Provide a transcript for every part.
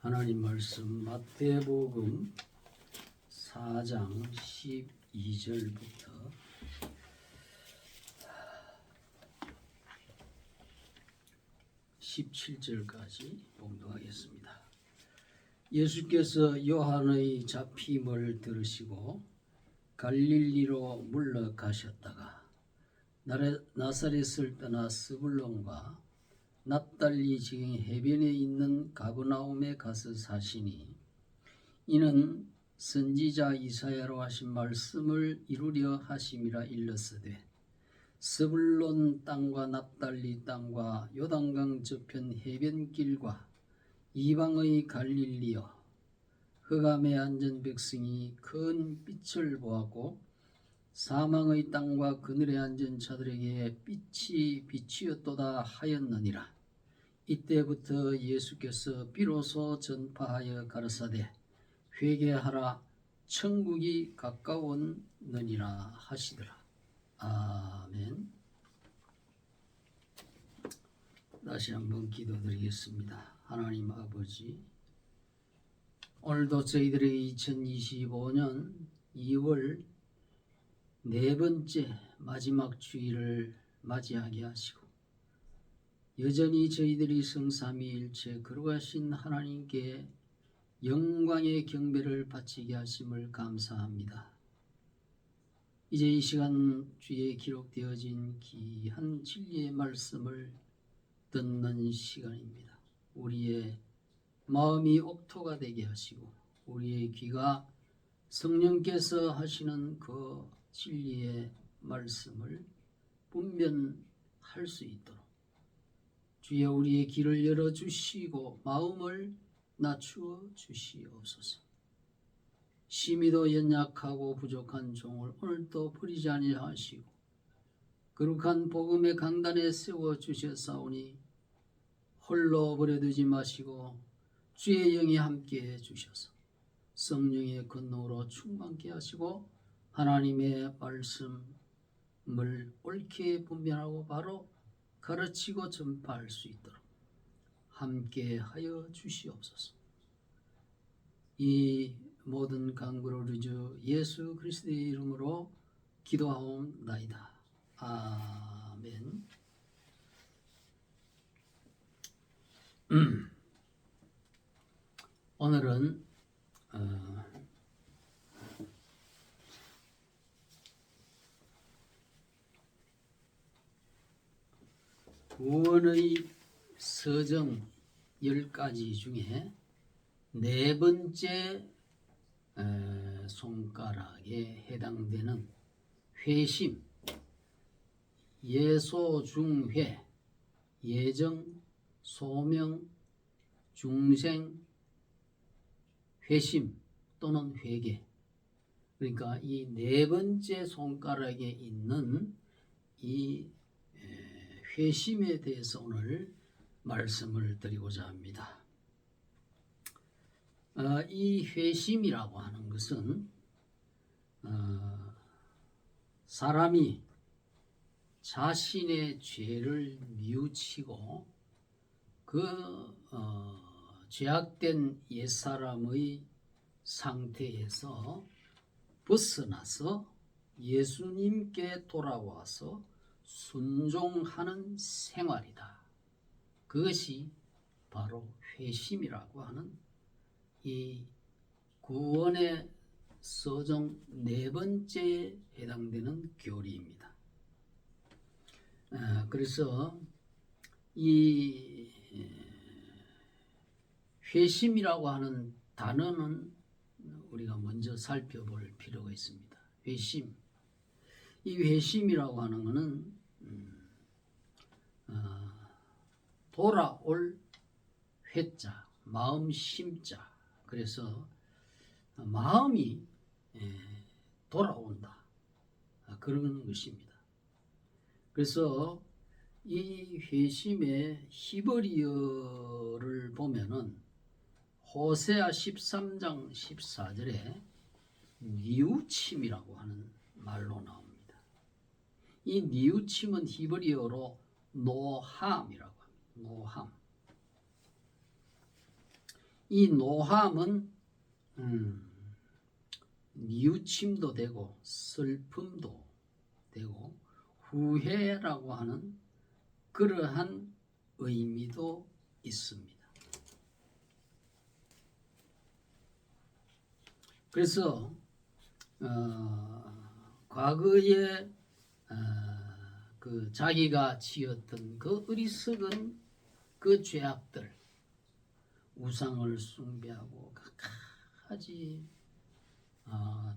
하나님 말씀 마태복음 4장 12절부터 17절까지 봉독하겠습니다. 예수께서 요한의 잡힘을 들으시고 갈릴리로 물러가셨다가 나사렛을 떠나 스불론과 납달리 지경 해변에 있는 가버나움에 가서 사시니 이는 선지자 이사야로 하신 말씀을 이루려 하심이라 일렀으되 스불론 땅과 납달리 땅과 요단강 저편 해변길과 이방의 갈릴리여 흑암에 앉은 백성이 큰 빛을 보았고 사망의 땅과 그늘에 앉은 자들에게 빛이 비치었도다 하였느니라. 이때부터 예수께서 비로소 전파하여 가르사대 회개하라 천국이 가까웠느니라 하시더라. 아멘. 다시 한번 기도드리겠습니다. 하나님 아버지, 오늘도 저희들의 2025년 2월 네 번째 마지막 주일을 맞이하게 하시고 여전히 저희들이 성삼위일체 거룩하신 하나님께 영광의 경배를 바치게 하심을 감사합니다. 이제 이 시간 주에 기록되어진 귀한 진리의 말씀을 듣는 시간입니다. 우리의 마음이 옥토가 되게 하시고 우리의 귀가 성령께서 하시는 그 진리의 말씀을 분별할 수 있도록 주여 우리의 귀를 열어주시고 마음을 낮추어 주시옵소서. 심히도 연약하고 부족한 종을 오늘도 버리지 아니하시고 거룩한 복음의 강단에 세워주셨사오니 홀로 버려두지 마시고 주의 영이 함께해 주셔서 성령의 권능으로 충만케 하시고 하나님의 말씀을 옳게 분별하고 바로 가르치고 전파할 수 있도록 함께하여 주시옵소서. 이 모든 간구를 주 예수 그리스도의 이름으로 기도하옵나이다. 아멘. 오늘은 구원의 서정 10가지 중에 네 번째 손가락에 해당되는 회심, 예소중회, 예정, 소명, 중생, 회심 또는 회개. 그러니까 이 네 번째 손가락에 있는 이 회심에 대해서 오늘 말씀을 드리고자 합니다. 이 회심이라고 하는 것은 사람이 자신의 죄를 뉘우치고 그 죄악된 옛사람의 상태에서 벗어나서 예수님께 돌아와서 순종하는 생활이다. 그것이 바로 회심이라고 하는 이 구원의 서정 네 번째에 해당되는 교리입니다. 그래서 이 회심이라고 하는 단어는 우리가 먼저 살펴볼 필요가 있습니다. 회심. 이 회심이라고 하는 것은 돌아올 회자, 마음 심자. 그래서 마음이 돌아온다. 그런 것입니다. 그래서 이 회심의 히브리어를 보면은 호세아 13장 14절에 뉘우침이라고 하는 말로 나옵니다. 이 뉘우침은 히브리어로 노함이라고 합니다. 노함. 이 노함은 뉘우침도 되고 슬픔도 되고 후회라고 하는 그러한 의미도 있습니다. 그래서 과거에 그 자기가 지었던 그 어리석은 그 죄악들, 우상을 숭배하고 각가지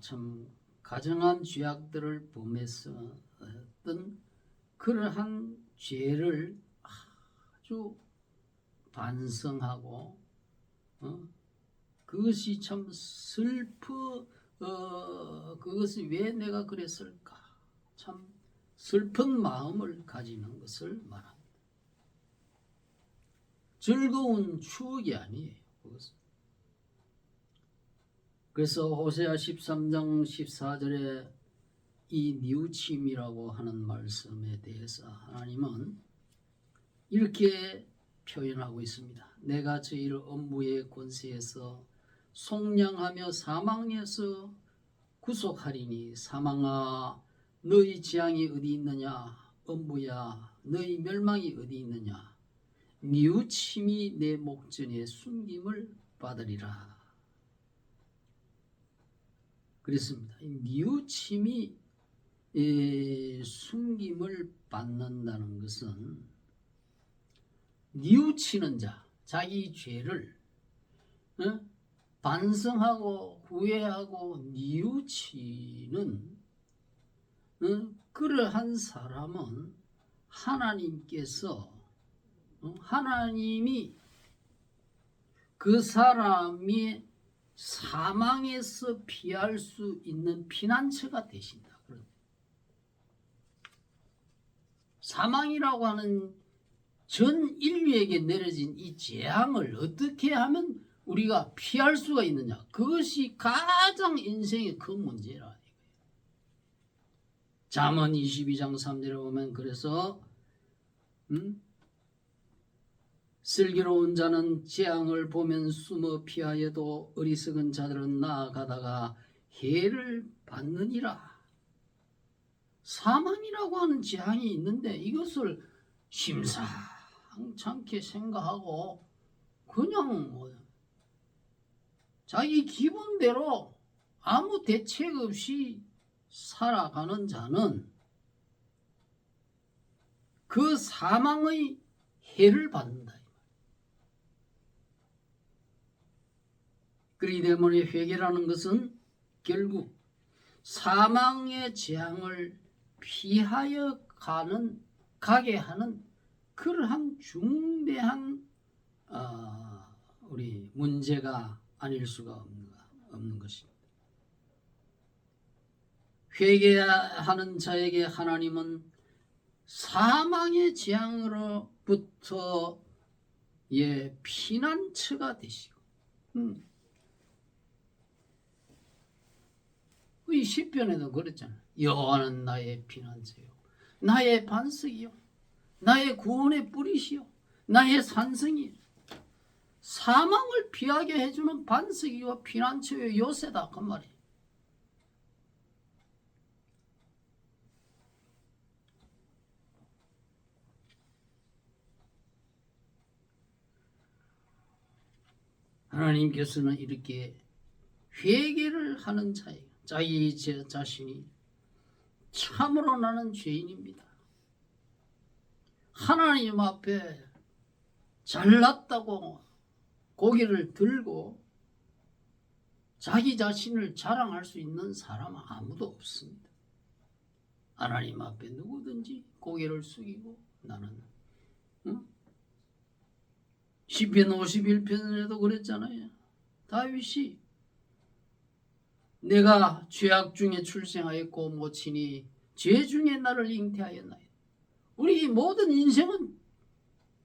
참 가정한 죄악들을 범했었던 그러한 죄를 아주 반성하고 그것이 참 그것이 왜 내가 그랬을까, 참 슬픈 마음을 가지는 것을 말합니다. 즐거운 추억이 아니에요. 그것은. 그래서 호세아 13장 14절에 이 뉘우침이라고 하는 말씀에 대해서 하나님은 이렇게 표현하고 있습니다. 내가 저희를 엄무의 권세에서 속량하며 사망에서 구속하리니 사망아 너희 재앙이 어디 있느냐, 엄무야 너희 멸망이 어디 있느냐, 뉘우침이 내 목전에 숨김을 받으리라. 그랬습니다. 뉘우침이 숨김을 받는다는 것은 뉘우치는 자, 자기 죄를 반성하고 후회하고 뉘우치는 그러한 사람은 하나님이 그 사람이 사망에서 피할 수 있는 피난처가 되신다. 사망이라고 하는 전 인류에게 내려진 이 재앙을 어떻게 하면 우리가 피할 수가 있느냐, 그것이 가장 인생의 큰 문제라. 잠언 22장 3절에 보면 그래서 슬기로운 자는 재앙을 보면 숨어 피하여도 어리석은 자들은 나아가다가 해를 받느니라. 사망이라고 하는 재앙이 있는데 이것을 심상찮게 생각하고 그냥 자기 기분대로 아무 대책 없이 살아가는 자는 그 사망의 해를 받는다. 그렇기 때문에 회개라는 것은 결국 사망의 재앙을 피하여 가게 하는 그러한 중대한 우리 문제가 아닐 수가 없는 것입니다. 회개하는 자에게 하나님은 사망의 재앙으로부터 피난처가 되시고 이 시편에도 그랬잖아요. 여호와는 나의 피난처요, 나의 반석이요, 나의 구원의 뿌리시요, 나의 산성이요. 사망을 피하게 해주는 반석이요 피난처요 요새다 그 말이에요. 하나님께서는 이렇게 회개를 하는 자예요. 자기 자신이 참으로 나는 죄인입니다, 하나님 앞에 잘났다고 고개를 들고 자기 자신을 자랑할 수 있는 사람은 아무도 없습니다. 하나님 앞에 누구든지 고개를 숙이고 나는 시편 51편에도 그랬잖아요. 다윗이 내가 죄악 중에 출생하였고 모친이 죄 중에 나를 잉태하였나이다. 우리 모든 인생은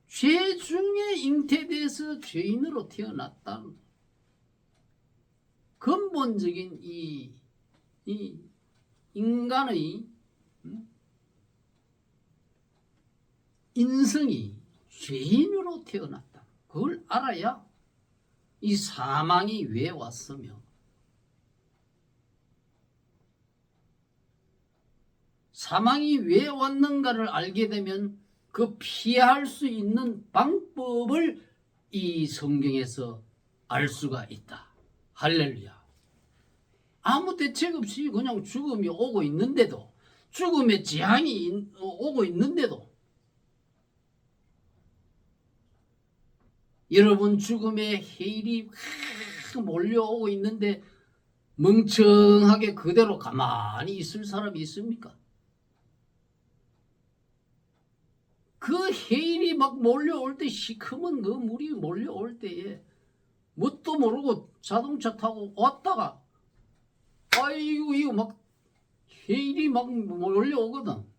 죄 중에 잉태돼서 죄인으로 태어났다는 근본적인 이 인간의 인성이 죄인으로 태어났다. 그걸 알아야 이 사망이 왜 왔으며 사망이 왜 왔는가를 알게 되면 그 피할 수 있는 방법을 이 성경에서 알 수가 있다. 할렐루야. 아무 대책 없이 그냥 죽음이 오고 있는데도, 죽음의 재앙이 오고 있는데도, 여러분 죽음의 해일이 몰려오고 있는데 멍청하게 그대로 가만히 있을 사람이 있습니까? 그 해일이 막 몰려올 때, 시커먼 그 물이 몰려올 때에 뭣도 모르고 자동차 타고 왔다가 아이고 이거 막 해일이 막 몰려오거든.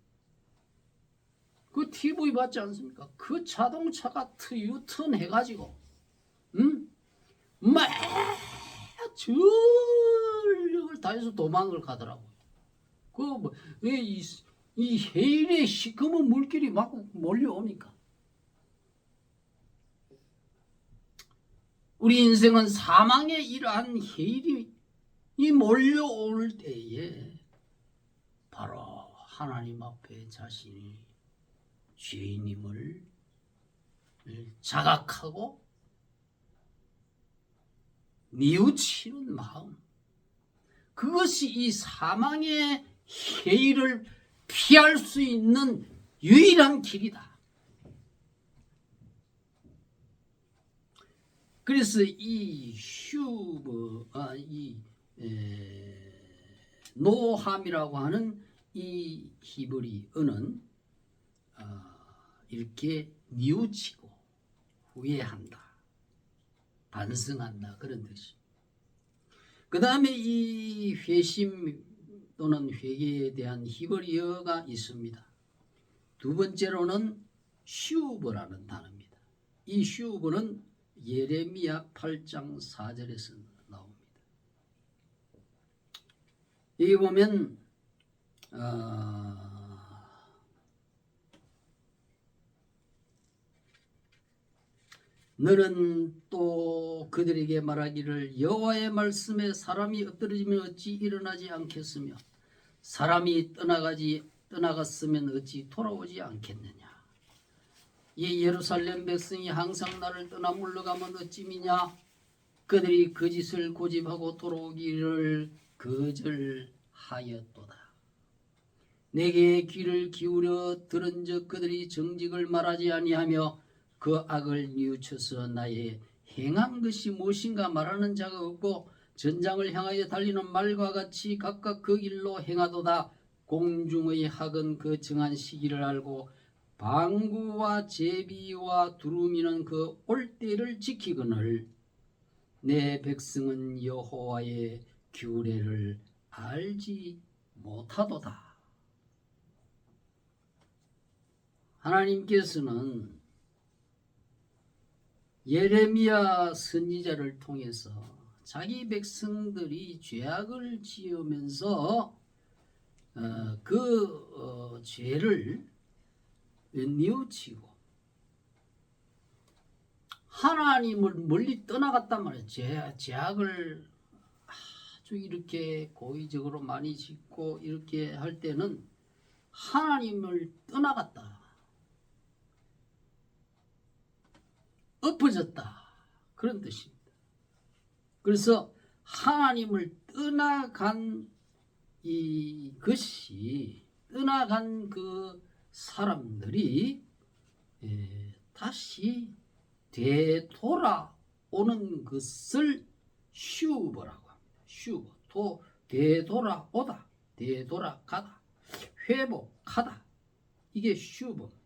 그 TV 봤지 않습니까? 그 자동차가 유턴 해가지고 막 전력을 다해서 도망을 가더라고요. 이 해일에 시커먼 물길이 막 몰려오니까. 우리 인생은 사망의 이러한 해일이 몰려올 때에 바로 하나님 앞에 자신이 죄인임을 자각하고 뉘우치는 마음, 그것이 이 사망의 해일을 피할 수 있는 유일한 길이다. 그래서 이 노함이라고 하는 이 히브리어는 이렇게 뉘우치고 후회한다, 반성한다, 그런 뜻이. 그 다음에 이 회심 또는 회개에 대한 히브리어가 있습니다. 두 번째로는 슈브라는 단어입니다. 이 슈브는 예레미야 8장 4절에서 나옵니다. 여기 보면 너는 또 그들에게 말하기를 여호와의 말씀에 사람이 엎드러지면 어찌 일어나지 않겠으며 사람이 떠나갔으면 어찌 돌아오지 않겠느냐. 이 예루살렘 백성이 항상 나를 떠나 물러가면 어찌미냐. 그들이 거짓을 고집하고 돌아오기를 거절하였도다. 내게 귀를 기울여 들은즉 그들이 정직을 말하지 아니하며 그 악을 뉘우쳐서 나의 행한 것이 무엇인가 말하는 자가 없고 전장을 향하여 달리는 말과 같이 각각 그 길로 행하도다. 공중의 학은 그 정한 시기를 알고 방구와 제비와 두루미는 그 올 때를 지키거늘 내 백성은 여호와의 규례를 알지 못하도다. 하나님께서는 예레미야 선지자를 통해서 자기 백성들이 죄악을 지으면서 죄를 뉘우치고 하나님을 멀리 떠나갔단 말이에요. 죄악을 아주 이렇게 고의적으로 많이 짓고 이렇게 할 때는 하나님을 떠나갔다, 엎어졌다, 그런 뜻입니다. 그래서 하나님을 떠나간 떠나간 그 사람들이 다시 되돌아오는 것을 슈버라고 합니다. 슈버, 되돌아오다, 되돌아가다, 회복하다, 이게 슈버입니다.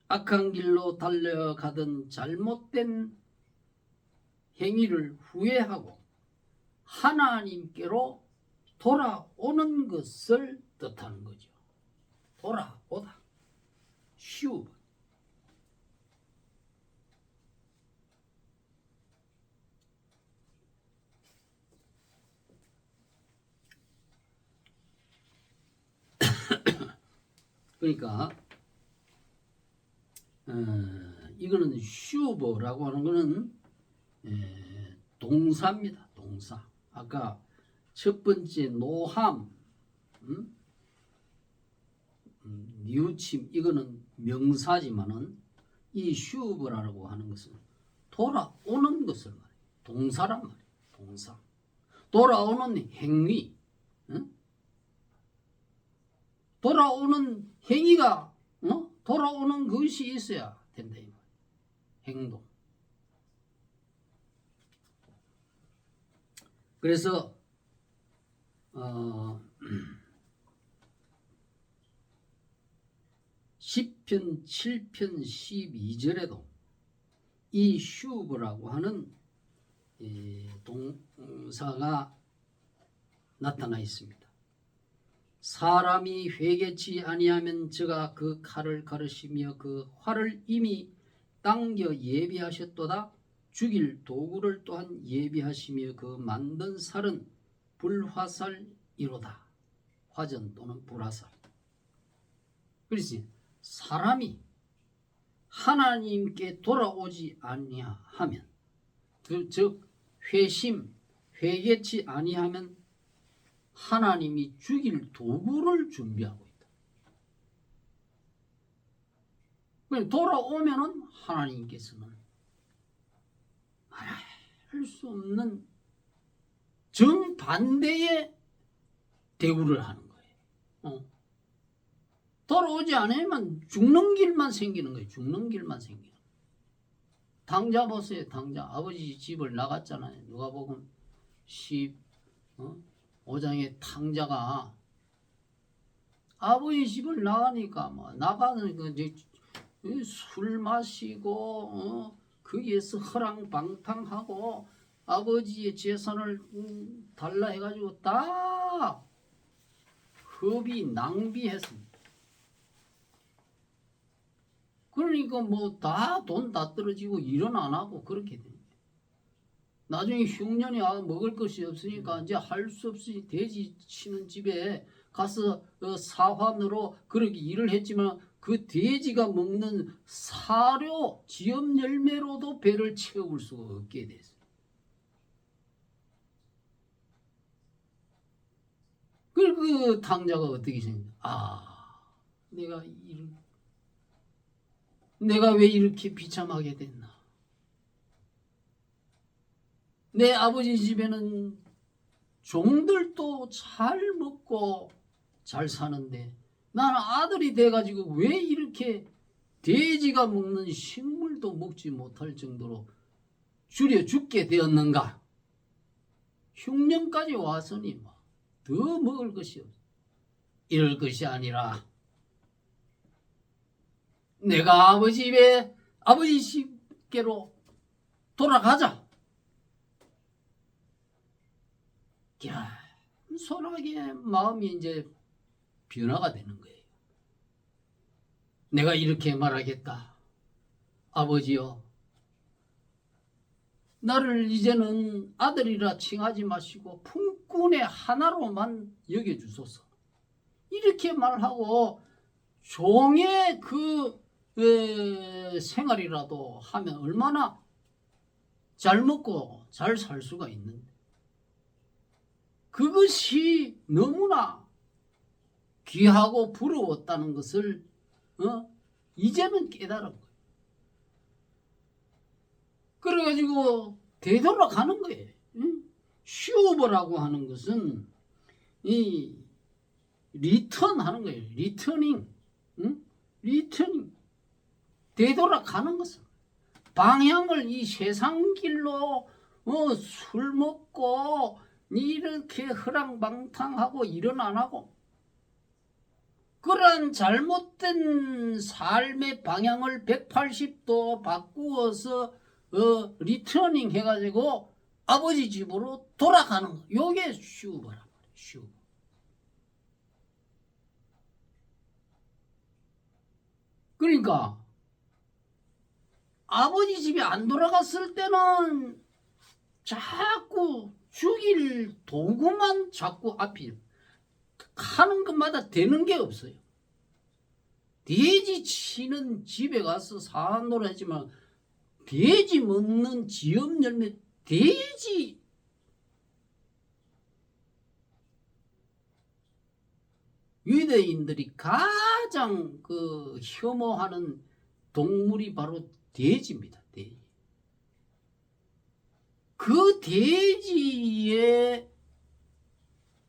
악한 길로 달려가던 잘못된 행위를 후회하고 하나님께로 돌아오는 것을 뜻하는 거죠. 돌아오다, 슈브. 그러니까 이거는 슈버라고 하는 거는 동사입니다. 동사. 아까 첫 번째 노함, 뉘우침 이거는 명사지만은 이 슈브라고 하는 것은 돌아오는 것을 말해요. 동사란 말이에요. 동사. 돌아오는 행위. 돌아오는 행위가 돌아오는 것이 있어야 된다. 이 말이에요. 행동. 그래서 시편 7편 12절에도 이 슈브라고 하는 동사가 나타나 있습니다. 사람이 회개치 아니하면 저가 그 칼을 가르시며 그 활을 이미 당겨 예비하셨도다. 죽일 도구를 또한 예비하시며 그 만든 살은 불화살이로다. 화전 또는 불화살. 그렇지. 사람이 하나님께 돌아오지 아니하면, 즉 회심, 회개치 아니하면 하나님이 죽일 도구를 준비하고 있다. 돌아오면은 하나님께서는 말할 수 없는 정반대의 대우를 하는 거예요. 돌아오지 않으면 죽는 길만 생기는 거예요. 죽는 길만 생기는 거예요. 당자 보세요. 당자. 아버지 집을 나갔잖아요. 누가복음 15장에 탕자가 아버지 집을 나가니까 나가는 술 마시고 거기에서 허랑방탕하고 아버지의 재산을 달라 해가지고 다 낭비했습니다. 그러니까 다 돈 다 떨어지고 일은 안 하고 그렇게 됩니다. 나중에 흉년이 먹을 것이 없으니까 이제 할 수 없이 돼지 치는 집에 가서 사환으로 그렇게 일을 했지만 그 돼지가 먹는 사료, 지엽 열매로도 배를 채울 수가 없게 됐어요. 그 탕자가 어떻게 생각해? 내가 왜 이렇게 비참하게 됐나? 내 아버지 집에는 종들도 잘 먹고 잘 사는데 나는 아들이 돼가지고 왜 이렇게 돼지가 먹는 식물도 먹지 못할 정도로 줄여 죽게 되었는가? 흉년까지 왔으니 더 먹을 것이 없어. 이럴 것이 아니라 내가 아버지 집께로 돌아가자. 소나게 마음이 이제 변화가 되는 거예요. 내가 이렇게 말하겠다. 아버지여, 나를 이제는 아들이라 칭하지 마시고 품꾼의 하나로만 여겨주소서. 이렇게 말하고 종의 생활이라도 하면 얼마나 잘 먹고 잘 살 수가 있는데 그것이 너무나 귀하고 부러웠다는 것을 이제는 깨달은 거예요. 그래가지고 되돌아가는 거예요. 슈버라고 하는 것은 이 리턴하는 거예요. 리터닝. 되돌아가는 것은 방향을 이 세상 길로 술 먹고 이렇게 허랑방탕하고 일은 안 하고 그런 잘못된 삶의 방향을 180도 바꾸어서 리터닝 해가지고 아버지 집으로 돌아가는 거. 요게 슈버란 말이에요. 슈버. 그러니까 아버지 집에 안 돌아갔을 때는 자꾸 죽일 도구만 자꾸 앞이 하는 것마다 되는 게 없어요. 돼지 치는 집에 가서 사노를 했지만 돼지 먹는 지엽 열매, 돼지 유대인들이 가장 그 혐오하는 동물이 바로 돼지입니다. 돼지. 그 돼지의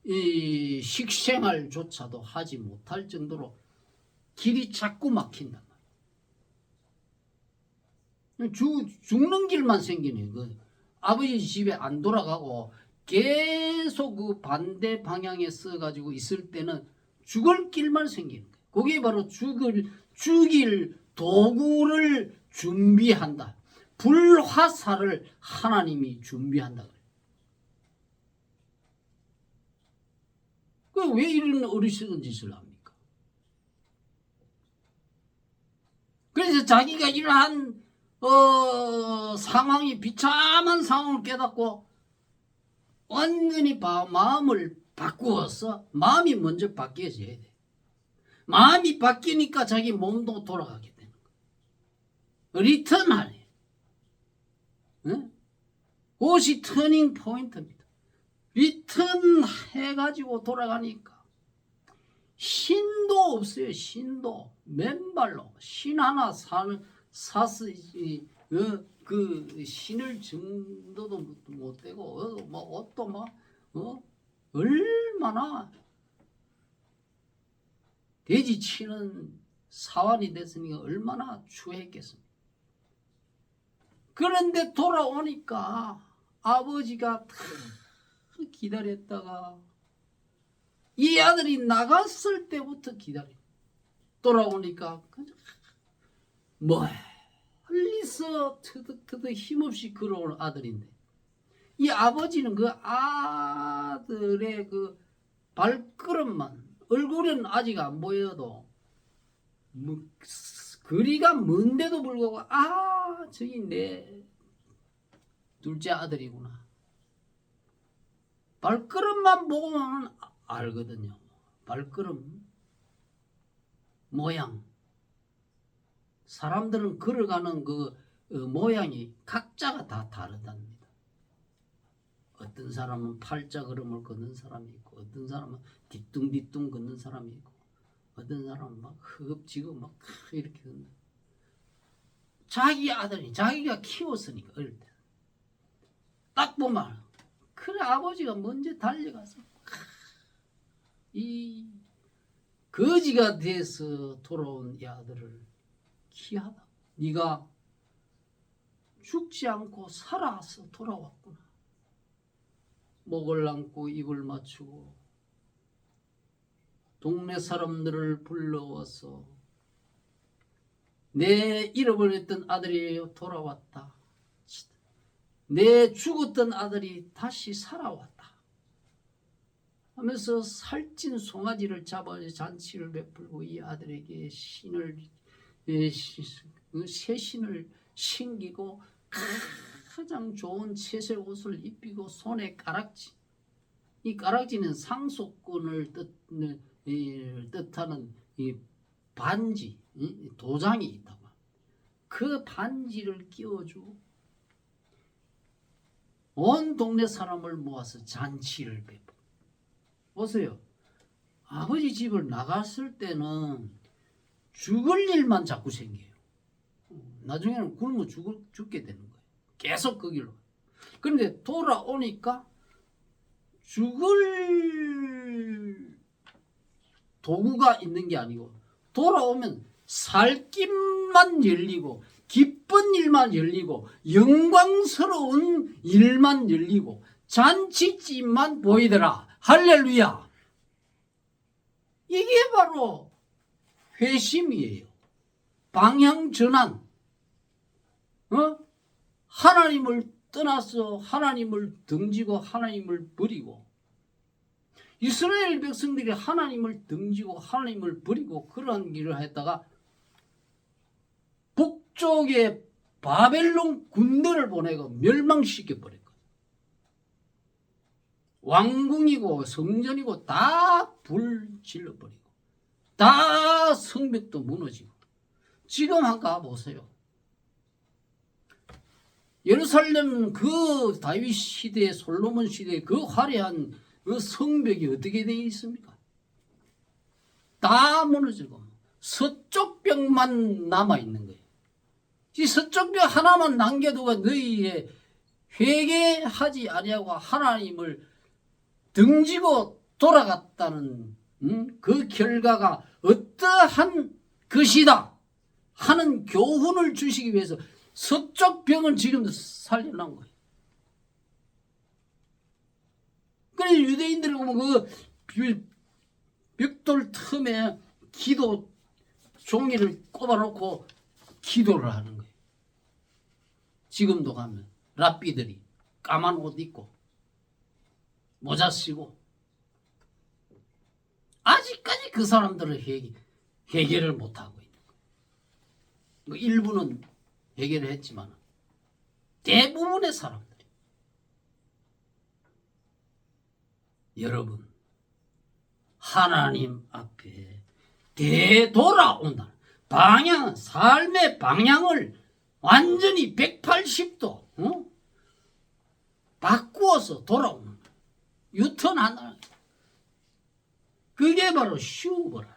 이 식생활조차도 하지 못할 정도로 길이 자꾸 막힌단 말이에요. 죽는 길만 생기네. 그 아버지 집에 안 돌아가고 계속 그 반대 방향에 써가지고 있을 때는 죽을 길만 생기는 거예요. 그게 바로 죽일 도구를 준비한다. 불화살을 하나님이 준비한다. 왜 이런 어리석은 짓을 합니까? 그래서 자기가 이러한 상황이 비참한 상황을 깨닫고 완전히 마음을 바꾸어서 마음이 먼저 바뀌어져야 돼. 마음이 바뀌니까 자기 몸도 돌아가게 되는 거야. 리턴하네. 응? 그것이 터닝 포인트입니다. 리턴 해가지고 돌아가니까 신도 없어요. 신도 맨발로 신 하나 사서 그 신을 정도도 못 되고 뭐 옷도 막 얼마나 돼지 치는 사환이 됐으니까 얼마나 추했겠습니까. 그런데 돌아오니까 아버지가 기다렸다가 이 아들이 나갔을 때부터 기다려. 돌아오니까 멀리서 터득터득 힘없이 걸어오는 아들인데 이 아버지는 그 아들의 그 발걸음만 얼굴은 아직 안 보여도 거리가 먼데도 불구하고 저기 내 둘째 아들이구나. 발걸음만 보면 알거든요. 발걸음 모양. 사람들은 걸어가는 그 모양이 각자가 다 다르답니다. 어떤 사람은 팔자 걸음을 걷는 사람이 있고 어떤 사람은 뒤뚱뒤뚱 걷는 사람이 있고 어떤 사람은 막 허겁지겁 막 이렇게 걷는. 자기 아들이 자기가 키웠으니까 어릴 때. 딱 보면 그래 아버지가 먼저 달려가서 이 거지가 돼서 돌아온 이 아들을 귀하다. 네가 죽지 않고 살아서 돌아왔구나. 목을 안고 입을 맞추고 동네 사람들을 불러와서 내 잃어버렸던 아들이 돌아왔다. 내 죽었던 아들이 다시 살아왔다. 하면서 살찐 송아지를 잡아 잔치를 베풀고 이 아들에게 새 신을 신기고 가장 좋은 채색 옷을 입히고 손에 가락지. 이 가락지는 상속권을 뜻하는 이 반지, 도장이 있다고. 그 반지를 끼워주고 온 동네 사람을 모아서 잔치를 베풀고. 보세요. 아버지 집을 나갔을 때는 죽을 일만 자꾸 생겨요. 나중에는 굶어 죽게 되는 거예요. 계속 그 길로. 그런데 돌아오니까 죽을 도구가 있는 게 아니고 돌아오면 살 길만 열리고 기쁜 일만 열리고 영광스러운 일만 열리고 잔치집만 보이더라. 할렐루야. 이게 바로 회심이에요. 방향 전환. 하나님을 떠나서 하나님을 등지고 하나님을 버리고 이스라엘 백성들이 하나님을 등지고 하나님을 버리고 그러한 길을 했다가 북쪽에 바벨론 군대를 보내고 멸망시켜 버렸거든. 왕궁이고 성전이고 다 불질러 버리고 다 성벽도 무너지고 지금 한번 가보세요. 예루살렘 그 다윗 시대, 솔로몬 시대 그 화려한 그 성벽이 어떻게 되어 있습니까? 다 무너지고 서쪽 벽만 남아 있는 거예요. 이 서쪽 벽 하나만 남겨두고 너희의 회개하지 아니하고 하나님을 등지고 돌아갔다는 그 결과가 어떠한 것이다 하는 교훈을 주시기 위해서 서쪽 벽은 지금도 살려놓은 거예요. 그래서 유대인들이 보면 그 벽돌 틈에 기도 종이를 꼽아놓고 기도를 하는 거예요. 지금도 가면 랍비들이 까만 옷 입고 모자 쓰고 아직까지 그 사람들은 해결을 못하고 있는 거예요. 일부는 해결을 했지만 대부분의 사람들이 여러분 하나님 앞에 되돌아온다. 삶의 방향을 완전히 180도 바꾸어서 돌아오는 거예요. 유턴한다. 그게 바로 슈브라.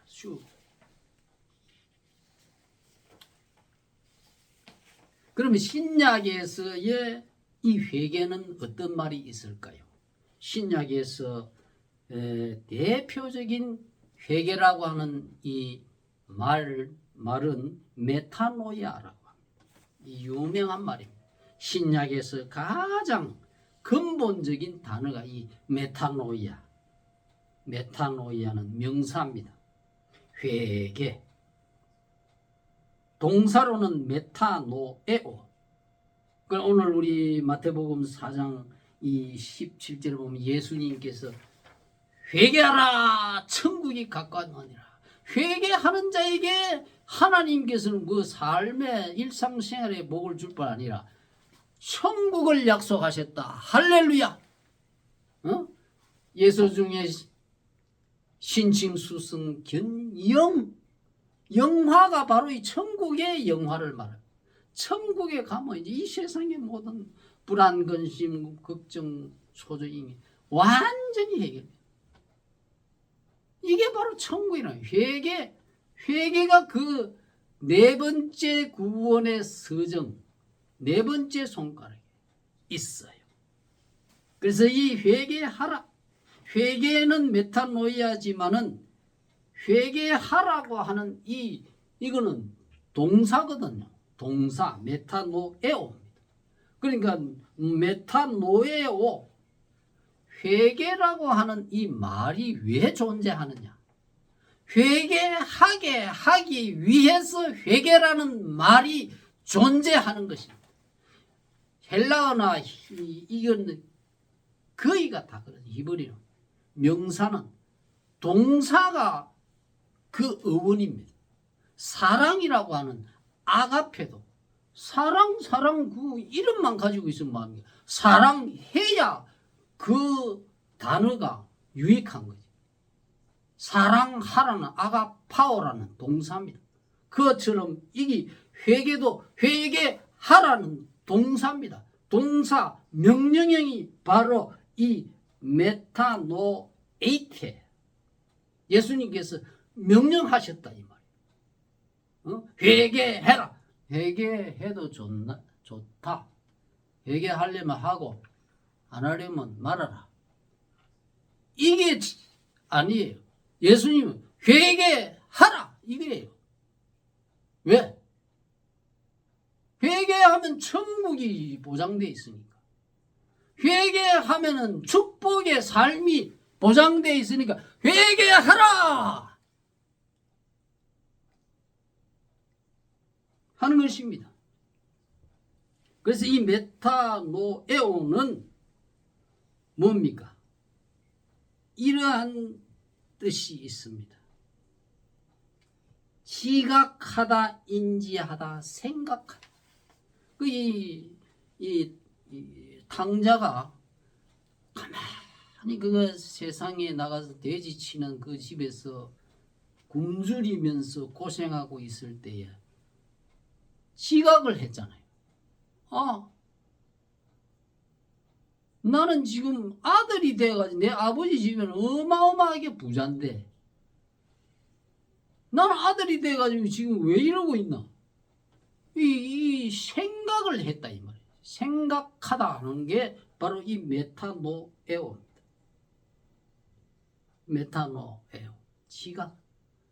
그러면 신약에서의 이 회개는 어떤 말이 있을까요? 신약에서 대표적인 회개라고 하는 이 말은 메타노이아라고 합니다. 이 유명한 말입니다. 신약에서 가장 근본적인 단어가 이 메타노이아. 메타노이아는 명사입니다. 회개. 동사로는 메타노에오. 오늘 우리 마태복음 4장 이 17절을 보면 예수님께서 회개하라 천국이 가까웠느니라. 회개하는 자에게 하나님께서는 그 삶의 일상생활에 복을 줄 뿐 아니라 천국을 약속하셨다. 할렐루야. 예수 중에 신칭수승 영화가 바로 이 천국의 영화를 말합니다. 천국에 가면 이제 이 세상의 모든 불안, 근심, 걱정, 초조임이 완전히 해결돼요. 이게 바로 천국이라는 회개가 그 네 번째 구원의 서정, 네 번째 손가락에 있어요. 그래서 이 회개하라. 회개는 메타노이아지만은 회개하라고 하는 이거는 동사거든요. 동사 메타노에오입니다. 그러니까 메타노에오 회개라고 하는 이 말이 왜 존재하느냐? 회개하게 하기 위해서 회개라는 말이 존재하는 것입니다. 헬라어나 이건 거의가 다 그래요. 히브리어 명사는 동사가 그 어원입니다. 사랑이라고 하는 아가페도 사랑 그 이름만 가지고 있으면 뭐합니까? 사랑해야 그 단어가 유익한 거지. 사랑하라는 아가파오라는 동사입니다. 그것처럼 이게 회개도 회개하라는 동사입니다. 동사 명령형이 바로 이 메타노에이테. 예수님께서 명령하셨다 이 말이에요. 회개해라. 회개해도 좋다. 회개하려면 하고 안 하려면 말아라. 이게 아니에요. 예수님은 회개하라 이거예요. 왜? 회개하면 천국이 보장되어 있으니까. 회개하면은 축복의 삶이 보장되어 있으니까 회개하라 하는 것입니다. 그래서 이 메타노에오는 뭡니까? 이러한 뜻이 있습니다. 지각하다, 인지하다, 생각하다. 이 탕자가 가만히 그 세상에 나가서 돼지 치는 그 집에서 굶주리면서 고생하고 있을 때에 지각을 했잖아요. 나는 지금 아들이 돼가지고 내 아버지 집에는 어마어마하게 부자인데 나는 아들이 돼가지고 지금 왜 이러고 있나? 이 생각을 했다 이 말이에요. 생각하다 하는 게 바로 이 메타노에오입니다. 메타노에오. 지각.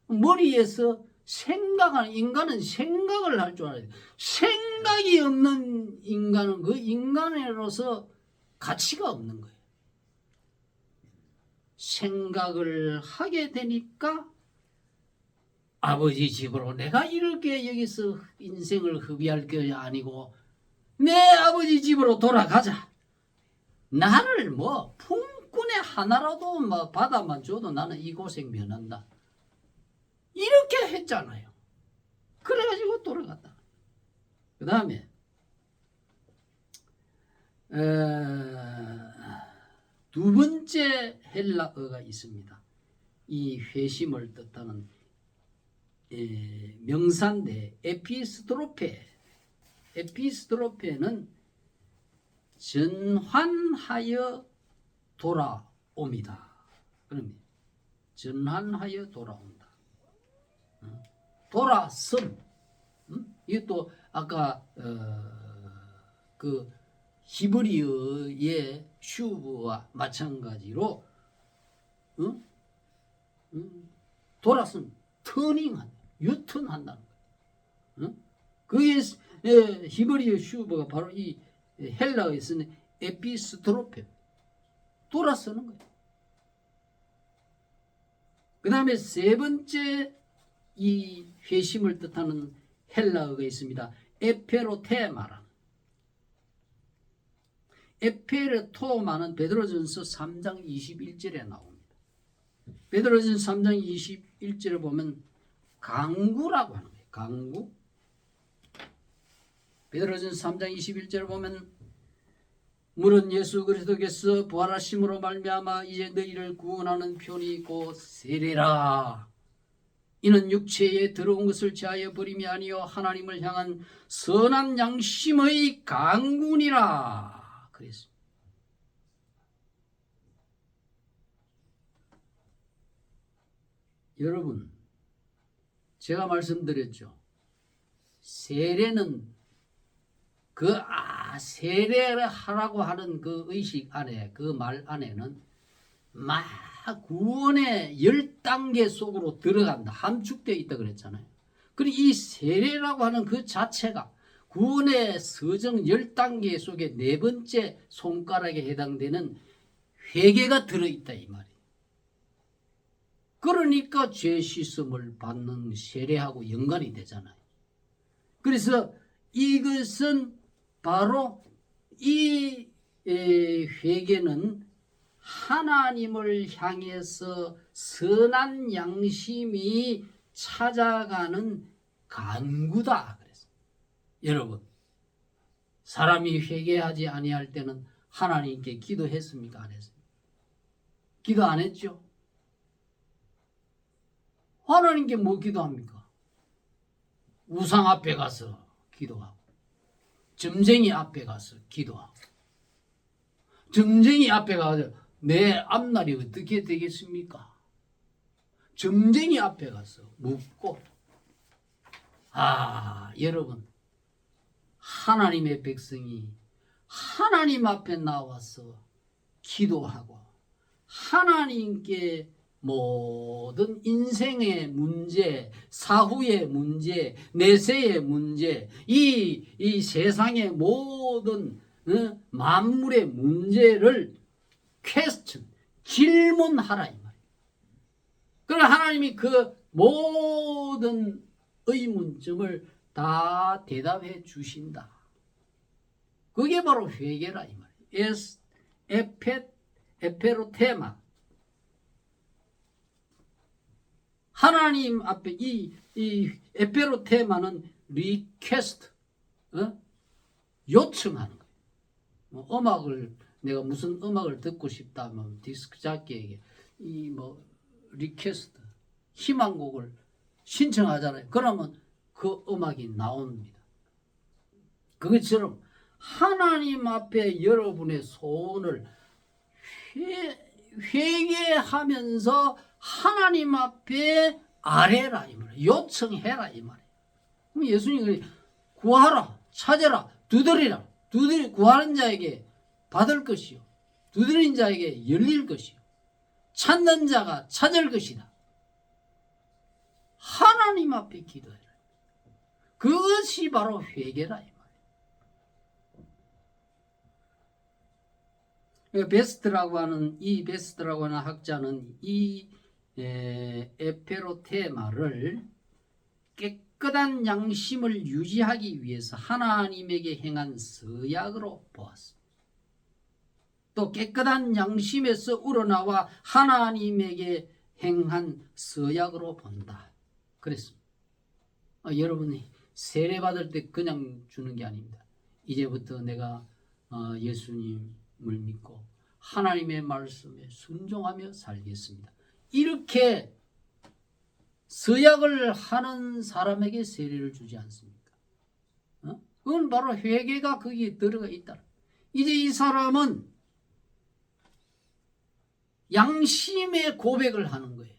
머리에서 생각하는 인간은 생각을 할 줄 알아야 돼. 생각이 없는 인간은 그 인간으로서 가치가 없는 거예요. 생각을 하게 되니까 아버지 집으로 내가 이렇게 여기서 인생을 허비할 게 아니고 내 아버지 집으로 돌아가자. 나를 뭐 품꾼의 하나라도 뭐 받아만 줘도 나는 이 고생 면한다. 이렇게 했잖아요. 그래가지고 돌아갔다. 그 다음에 두 번째 헬라어가 있습니다. 이 회심을 뜻하는 명사인데 에피스트로페. 에피스트로페는 전환하여 돌아옵니다. 그러면 전환하여 돌아온다. 돌아섬. 이것도 아까 그 히브리어의 슈브와 마찬가지로 돌아섬, 터닝한, 유턴한다는 거예요. 그게 히브리어 슈브가 바로 이 헬라어에 쓰는 에피스트로페, 돌아서는 거예요. 그 다음에 세 번째 이 회심을 뜻하는 헬라어가 있습니다. 에페로테마라. 에페로토마는 베드로전서 3장 21절에 나옵니다. 베드로전서 3장 21절에 보면 강구라고 하는 거예요. 강구. 베드로전서 3장 21절에 보면 물은 예수 그리스도께서 부활하심으로 말미암아 이제 너희를 구원하는 편이 곧 세례라. 이는 육체에 들어온 것을 제하여 버림이 아니요 하나님을 향한 선한 양심의 강군이라. 그랬습니다. 여러분, 제가 말씀드렸죠. 세례는 세례를 하라고 하는 그 의식 안에, 그 말 안에는 막 구원의 10단계 속으로 들어간다. 함축되어 있다 그랬잖아요. 그리고 이 세례라고 하는 그 자체가 구원의 서정 10단계 속에 네 번째 손가락에 해당되는 회개가 들어있다 이 말이에요. 그러니까 죄 씻음을 받는 세례하고 연관이 되잖아요. 그래서 이것은 바로 이 회개는 하나님을 향해서 선한 양심이 찾아가는 간구다 그랬어요. 여러분, 사람이 회개하지 아니할 때는 하나님께 기도했습니까? 안 했습니까? 기도 안 했죠? 하나님께 뭐 기도합니까? 우상 앞에 가서 기도하고, 점쟁이 앞에 가서 기도하고, 점쟁이 앞에 가서 내 앞날이 어떻게 되겠습니까? 점쟁이 앞에 가서 묻고, 여러분, 하나님의 백성이 하나님 앞에 나와서 기도하고 하나님께 모든 인생의 문제, 사후의 문제, 내세의 문제, 이 세상의 모든 만물의 문제를 퀘스천, 질문하라 이 말이에요. 그럼 하나님이 그 모든 의문점을 다 대답해 주신다. 그게 바로 회개라 이 말이에요. 에페로테마. 하나님 앞에 이 에페로테마는 리퀘스트, 요청하는 거예요. 뭐 음악을 내가 무슨 음악을 듣고 싶다면 디스크 잡기에게 리퀘스트, 희망곡을 신청하잖아요. 그러면 그 음악이 나옵니다. 그것처럼 하나님 앞에 여러분의 소원을 회개하면서 하나님 앞에 아뢰라 이 말이에요. 요청해라 이 말이에요. 그럼 예수님이 구하라, 찾아라, 두드리라. 구하는 자에게 받을 것이요, 두드리는 자에게 열릴 것이요, 찾는 자가 찾을 것이다. 하나님 앞에 기도해라. 그것이 바로 회개라 이 말이에요. 베스트라고 하는 학자는 이 에페로테마를 깨끗한 양심을 유지하기 위해서 하나님에게 행한 서약으로 보았습니다. 또 깨끗한 양심에서 우러나와 하나님에게 행한 서약으로 본다. 그랬습니다. 여러분이 세례 받을 때 그냥 주는 게 아닙니다. 이제부터 내가 예수님을 믿고 하나님의 말씀에 순종하며 살겠습니다. 이렇게 서약을 하는 사람에게 세례를 주지 않습니까? 그건 바로 회개가 거기에 들어가 있다. 이제 이 사람은 양심의 고백을 하는 거예요.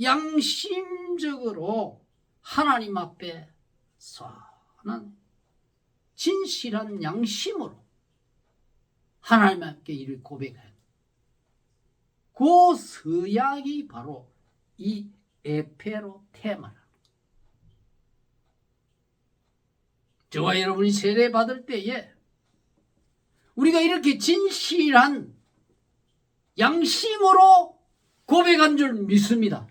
양심적으로 하나님 앞에 선한 진실한 양심으로 하나님 앞에 이를 고백해요. 그 서약이 바로 이 에페로테마라. 저와 여러분이 세례 받을 때에 우리가 이렇게 진실한 양심으로 고백한 줄 믿습니다.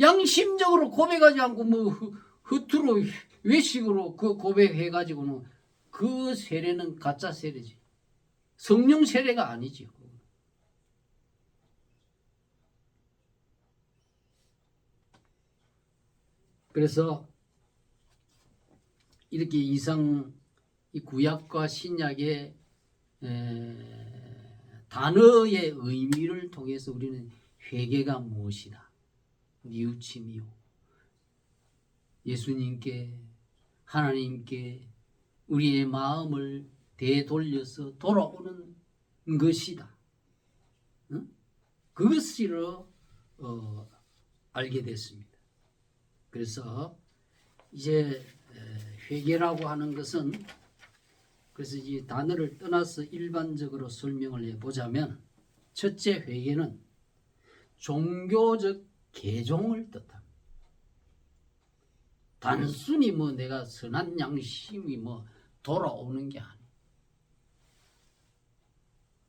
양심적으로 고백하지 않고 허투루 외식으로 그 고백해가지고는 그 세례는 가짜 세례지. 성령 세례가 아니지. 그래서 이렇게 이 구약과 신약의 단어의 의미를 통해서 우리는 회개가 무엇이다, 뉘우침이요, 예수님께 하나님께 우리의 마음을 되돌려서 돌아오는 것이다. 그것을 알게 됐습니다. 그래서 이제 회개라고 하는 것은, 그래서 이 단어를 떠나서 일반적으로 설명을 해보자면, 첫째, 회개는 종교적 개종을 뜻합니다. 단순히 내가 선한 양심이 돌아오는 게 아니에요.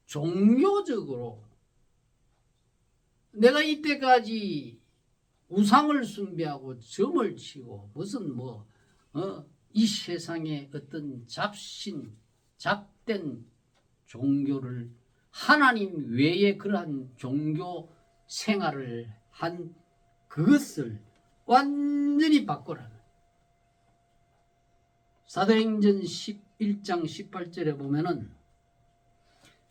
종교적으로 내가 이때까지 우상을 숭배하고 점을 치고 무슨 이 세상의 어떤 잡된 종교를, 하나님 외에 그러한 종교 생활을 한 그것을 완전히 바꾸라는. 사도행전 11장 18절에 보면은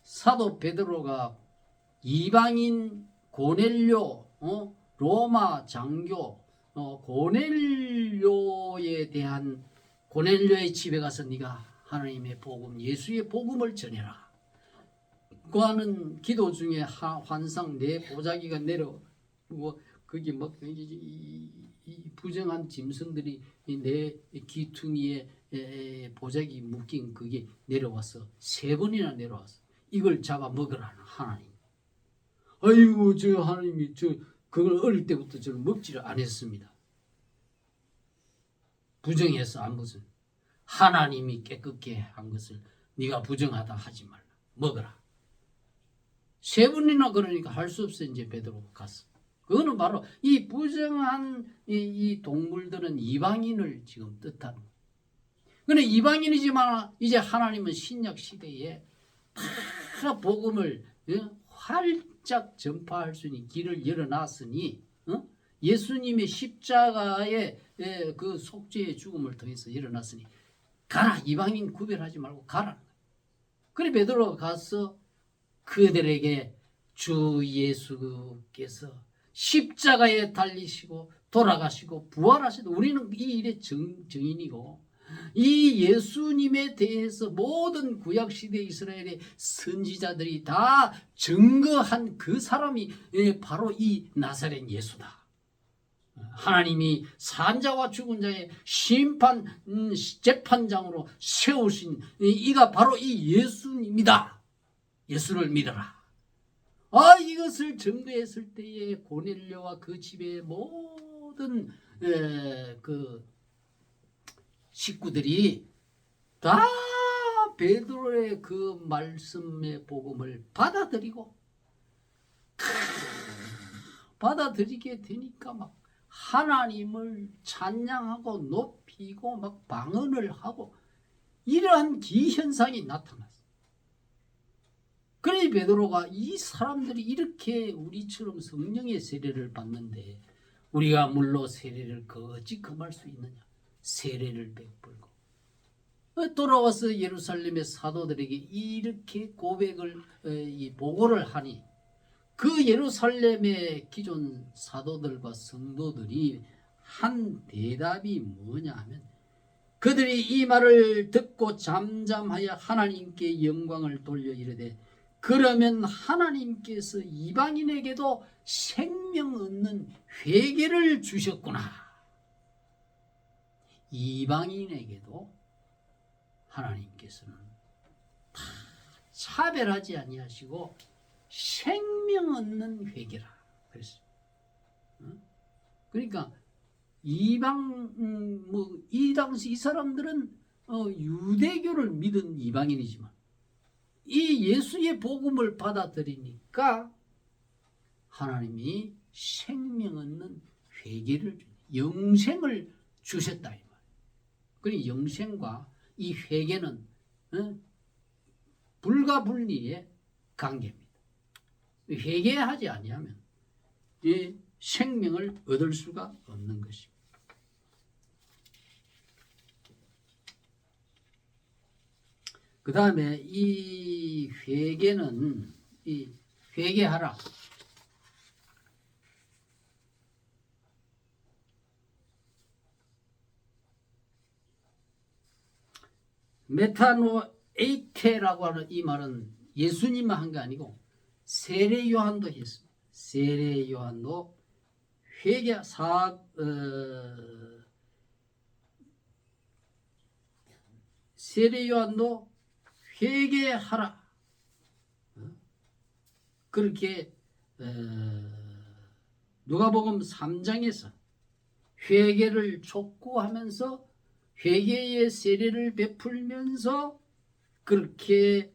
사도 베드로가 이방인 고넬료, 로마 장교 고넬료에 대한, 고넬료의 집에 가서 네가 하나님의 복음, 예수의 복음을 전해라 그 하는 기도 중에 환상 내 보자기가 내려오고 거기 이 부정한 짐승들이 내 귀퉁이에 보자기 묶인 그게 내려와서 3번이나 내려왔어. 이걸 잡아 먹으라는 하나님. 아이고, 저 하나님이 그걸 어릴 때부터 저를 먹지를 안 했습니다. 부정해서 안 것은 하나님이 깨끗게 한 것을 네가 부정하다 하지 말라. 먹어라. 3번이나 그러니까 할 수 없어. 이제 베드로가 갔어. 그거는 바로 이 부정한 이 동물들은 이방인을 지금 뜻하는 거예요. 그런데 이방인이지만 이제 하나님은 신약 시대에 다 복음을 활짝 전파할 수 있는 길을 열어놨으니, 예수님의 십자가의 그 속죄의 죽음을 통해서 열어놨으니 가라. 이방인 구별하지 말고 가라. 그래 베드로가 가서 그들에게 주 예수께서 십자가에 달리시고 돌아가시고 부활하시고, 우리는 이 일의 증인이고 이 예수님에 대해서 모든 구약시대 이스라엘의 선지자들이 다 증거한 그 사람이 바로 이 나사렛 예수다. 하나님이 산자와 죽은 자의 심판 재판장으로 세우신 이가 바로 이 예수님이다. 예수를 믿어라. 이것을 증거했을 때에 고넬료와 그 집의 모든 그 식구들이 다 베드로의 그 말씀의 복음을 받아들이고 받아들이게 되니까 막 하나님을 찬양하고 높이고 막 방언을 하고 이러한 기현상이 나타났어요. 그러니 베드로가 이 사람들이 이렇게 우리처럼 성령의 세례를 받는데 우리가 물로 세례를 어찌 금할 수 있느냐. 세례를 베풀고 돌아와서 예루살렘의 사도들에게 이렇게 고백을 보고를 하니 그 예루살렘의 기존 사도들과 성도들이 한 대답이 뭐냐 하면 그들이 이 말을 듣고 잠잠하여 하나님께 영광을 돌려 이르되 그러면 하나님께서 이방인에게도 생명 얻는 회개를 주셨구나. 이방인에게도 하나님께서는 다 차별하지 아니하시고 생명 얻는 회개라 그랬어요. 그러니까 이방 이 당시 이 사람들은 유대교를 믿은 이방인이지만 이 예수의 복음을 받아들이니까 하나님이 생명 얻는 회개를 영생을 주셨다 이 말. 그러니 영생과 이 회개는 불가분리의 관계입니다. 회개하지 아니하면 이 생명을 얻을 수가 없는 것입니다. 그 다음에 이 회개는 이 회개하라. 메타노에이테라고 하는 이 말은 예수님만 한 게 아니고 세례 요한도 했습니다. 세례 요한도 세례 요한도 회개하라. 그렇게 누가복음 3장에서 회개를 촉구하면서 회개의 세례를 베풀면서 그렇게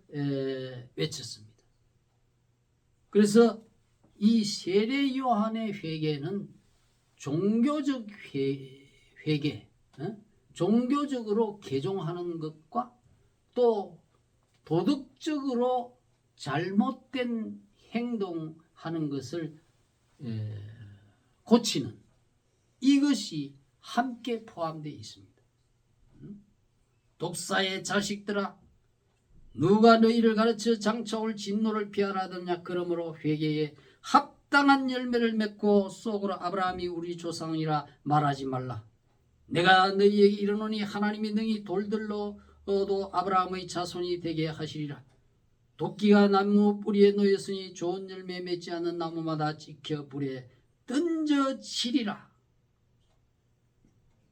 외쳤습니다. 그래서 이 세례 요한의 회개는 종교적 회개, 종교적으로 개종하는 것과 또 도덕적으로 잘못된 행동하는 것을 고치는 이것이 함께 포함되어 있습니다. 독사의 자식들아 누가 너희를 가르쳐 장차올 진노를 피하라 하더냐. 그러므로 회개에 합당한 열매를 맺고 속으로 아브라함이 우리 조상이라 말하지 말라. 내가 너희에게 이르노니 하나님이 능히 돌들로도 아브라함의 자손이 되게 하시리라. 도끼가 나무 뿌리에 놓였으니 좋은 열매 맺지 않는 나무마다 찍혀 불에 던져지리라.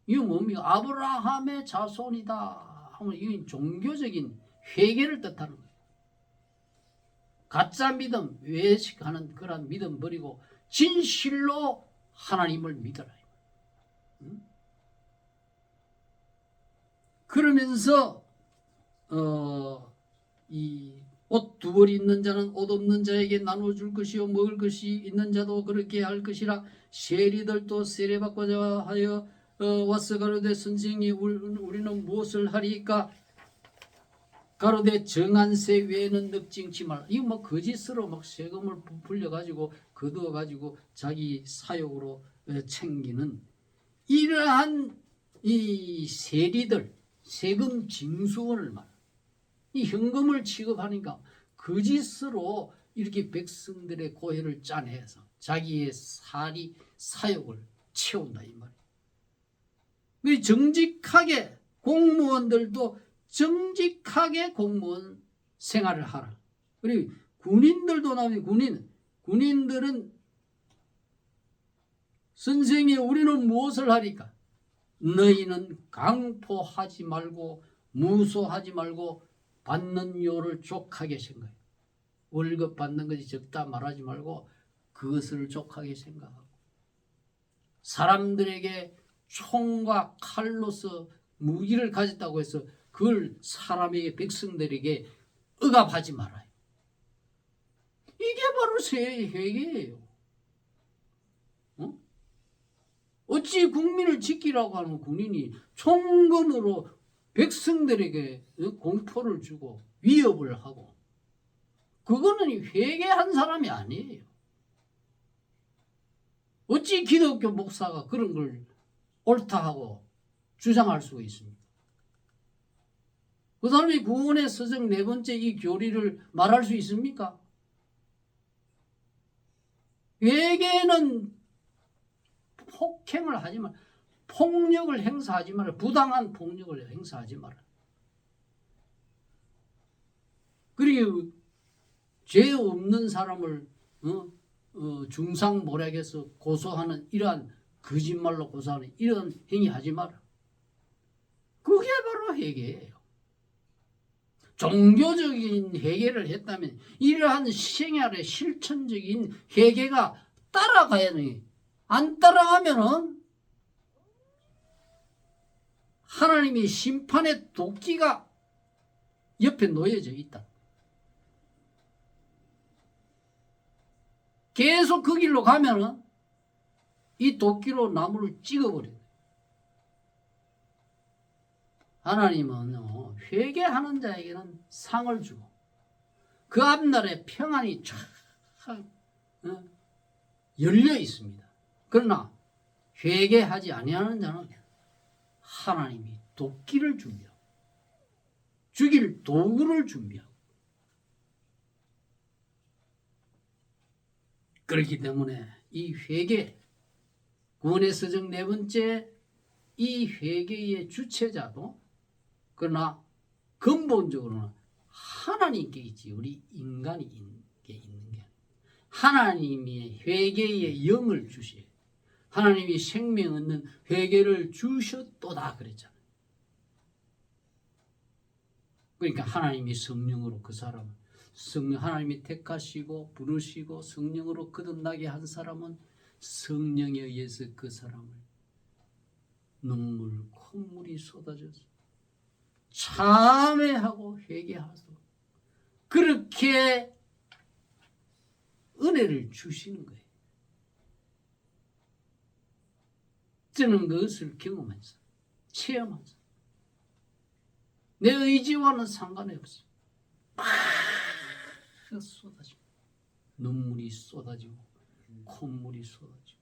이거 뭡니까? 아브라함의 자손이다 하면 이건 종교적인 회개를 뜻하는 거예요. 가짜 믿음, 외식하는 그런 믿음 버리고 진실로 하나님을 믿어라. 그러면서 이 옷 두 벌 있는 자는 옷 없는 자에게 나눠줄 것이요 먹을 것이 있는 자도 그렇게 할 것이라. 세리들도 세례받고자 하여 와서 가로되 선생님 우리는 무엇을 하리까? 가로되 정한세 외에는 넉징치 말라. 이거 뭐 거짓으로 막 세금을 부풀려 가지고 거두어 가지고 자기 사욕으로 챙기는 이러한 이 세리들 세금 징수원을 말. 이 현금을 취급하니까 거짓으로 이렇게 백성들의 고혈을 짜내서 자기의 사욕을 채운다 이 말이에요. 정직하게 공무원들도 정직하게 공무원 생활을 하라. 그리고 군인들도 나오면 군인들은 선생님 우리는 무엇을 하리까? 너희는 강포하지 말고 무소하지 말고 받는 요를 족하게 생각해. 월급 받는 것이 적다 말하지 말고 그것을 족하게 생각하고 사람들에게 총과 칼로서 무기를 가졌다고 해서 그걸 사람에게 백성들에게 억압하지 말아요. 이게 바로 회개예요. 어찌 국민을 지키라고 하는 군인이 총검으로 백성들에게 공포를 주고 위협을 하고 그거는 회개한 사람이 아니에요. 어찌 기독교 목사가 그런 걸 옳다 하고 주장할 수가 있습니까? 그 사람이 구원의 서정 네 번째 이 교리를 말할 수 있습니까? 회개는 폭행을 하지 마라. 폭력을 행사하지 마라. 부당한 폭력을 행사하지 마라. 그리고 죄 없는 사람을 중상모략해서 고소하는 이러한 거짓말로 고소하는 이런 행위하지 마라. 그게 바로 회개예요. 종교적인 회개를 했다면 이러한 생활의 실천적인 회개가 따라가야 돼. 안 따라가면은 하나님의 심판의 도끼가 옆에 놓여져 있다. 계속 그 길로 가면은 이 도끼로 나무를 찍어버려요. 하나님은 회개하는 자에게는 상을 주고 그 앞날에 평안이 쫙 열려 있습니다. 그러나 회개하지 아니하는 자는 하나님이 도끼를 준비하고 죽일 도구를 준비하고 그렇기 때문에 이 회개 구원의 서정 네 번째 이 회개의 주체자도 그러나 근본적으로는 하나님께 있지 우리 인간이 있는 게 하나님이 회개의 영을 주시 하나님이 생명 얻는 회개를 주셨도다 그랬잖아요. 그러니까 하나님이 성령으로 그 사람을 하나님이 택하시고 부르시고 성령으로 거듭나게 한 사람은 성령에 의해서 그 사람을 눈물 콧물이 쏟아져서 참회하고 회개하소 그렇게 은혜를 주시는 거예요. 저는 그것을 경험해서 체험해서 내 의지와는 상관이 없어. 막 쏟아지고 눈물이 쏟아지고 콧물이 쏟아지고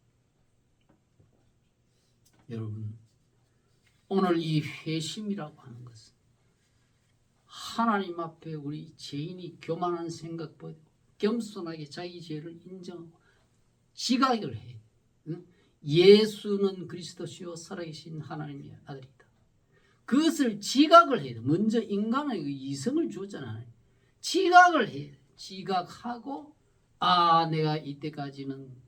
여러분 오늘 이 회심이라고 하는 것은 하나님 앞에 우리 죄인이 교만한 생각 버리고 겸손하게 자기 죄를 인정하고 지각을 해. 예수는 그리스도시요 살아계신 하나님의 아들이다. 그것을 지각을 해야 돼. 먼저 인간의 이성을 주었잖아요. 지각을 해야 돼. 지각하고 내가 이때까지는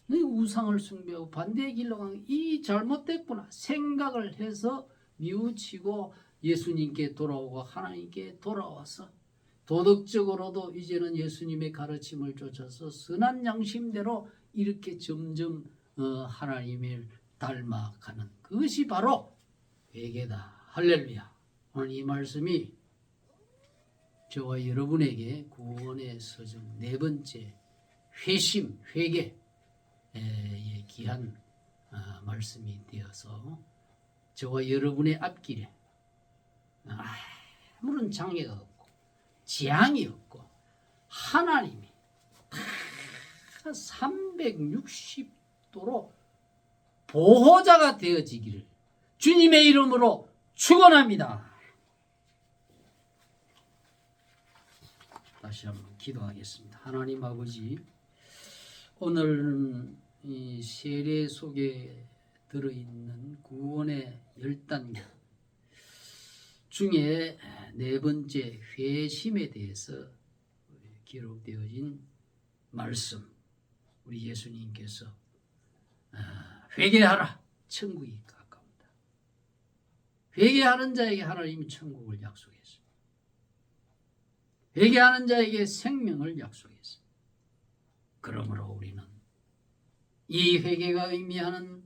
우상을 숭배하고 반대의 길로 간 이 잘못됐구나 생각을 해서 뉘우치고 예수님께 돌아오고 하나님께 돌아와서 도덕적으로도 이제는 예수님의 가르침을 쫓아서 선한 양심대로 이렇게 점점 하나님을 닮아가는 그것이 바로 회개다. 할렐루야. 오늘 이 말씀이 저와 여러분에게 구원의 서정 네 번째 회심, 회개의 귀한 말씀이 되어서 저와 여러분의 앞길에 아무런 장애가 없고 재앙이 없고 하나님이 360도로 보호자가 되어지기를 주님의 이름으로 축원합니다. 다시 한번 기도하겠습니다. 하나님 아버지, 오늘은 이 세례 속에 들어있는 구원의 10단계 중에 네 번째 회심에 대해서 기록되어진 말씀, 우리 예수님께서 회개하라, 천국이 가까운다. 회개하는 자에게 하나님이 천국을 약속했습니다. 회개하는 자에게 생명을 약속했습니다. 그러므로 우리는 이 회개가 의미하는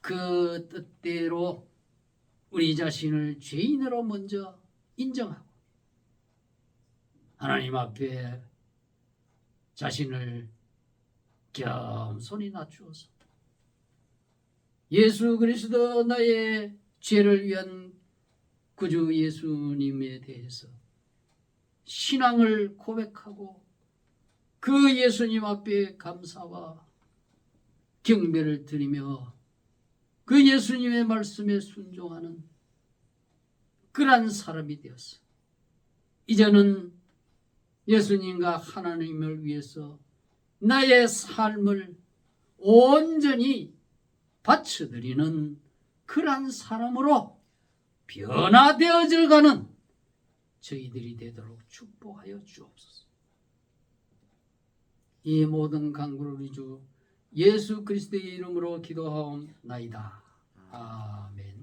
그 뜻대로 우리 자신을 죄인으로 먼저 인정하고 하나님 앞에 자신을 겸손히 낮추어서 예수 그리스도 나의 죄를 위한 구주 예수님에 대해서 신앙을 고백하고 그 예수님 앞에 감사와 경배를 드리며 그 예수님의 말씀에 순종하는 그러한 사람이 되었어. 이제는 예수님과 하나님을 위해서 나의 삶을 온전히 바쳐드리는 그러한 사람으로 변화되어져 가는 저희들이 되도록 축복하여 주옵소서. 이 모든 간구를 우리 주 예수 그리스도의 이름으로 기도하옵나이다. 아멘.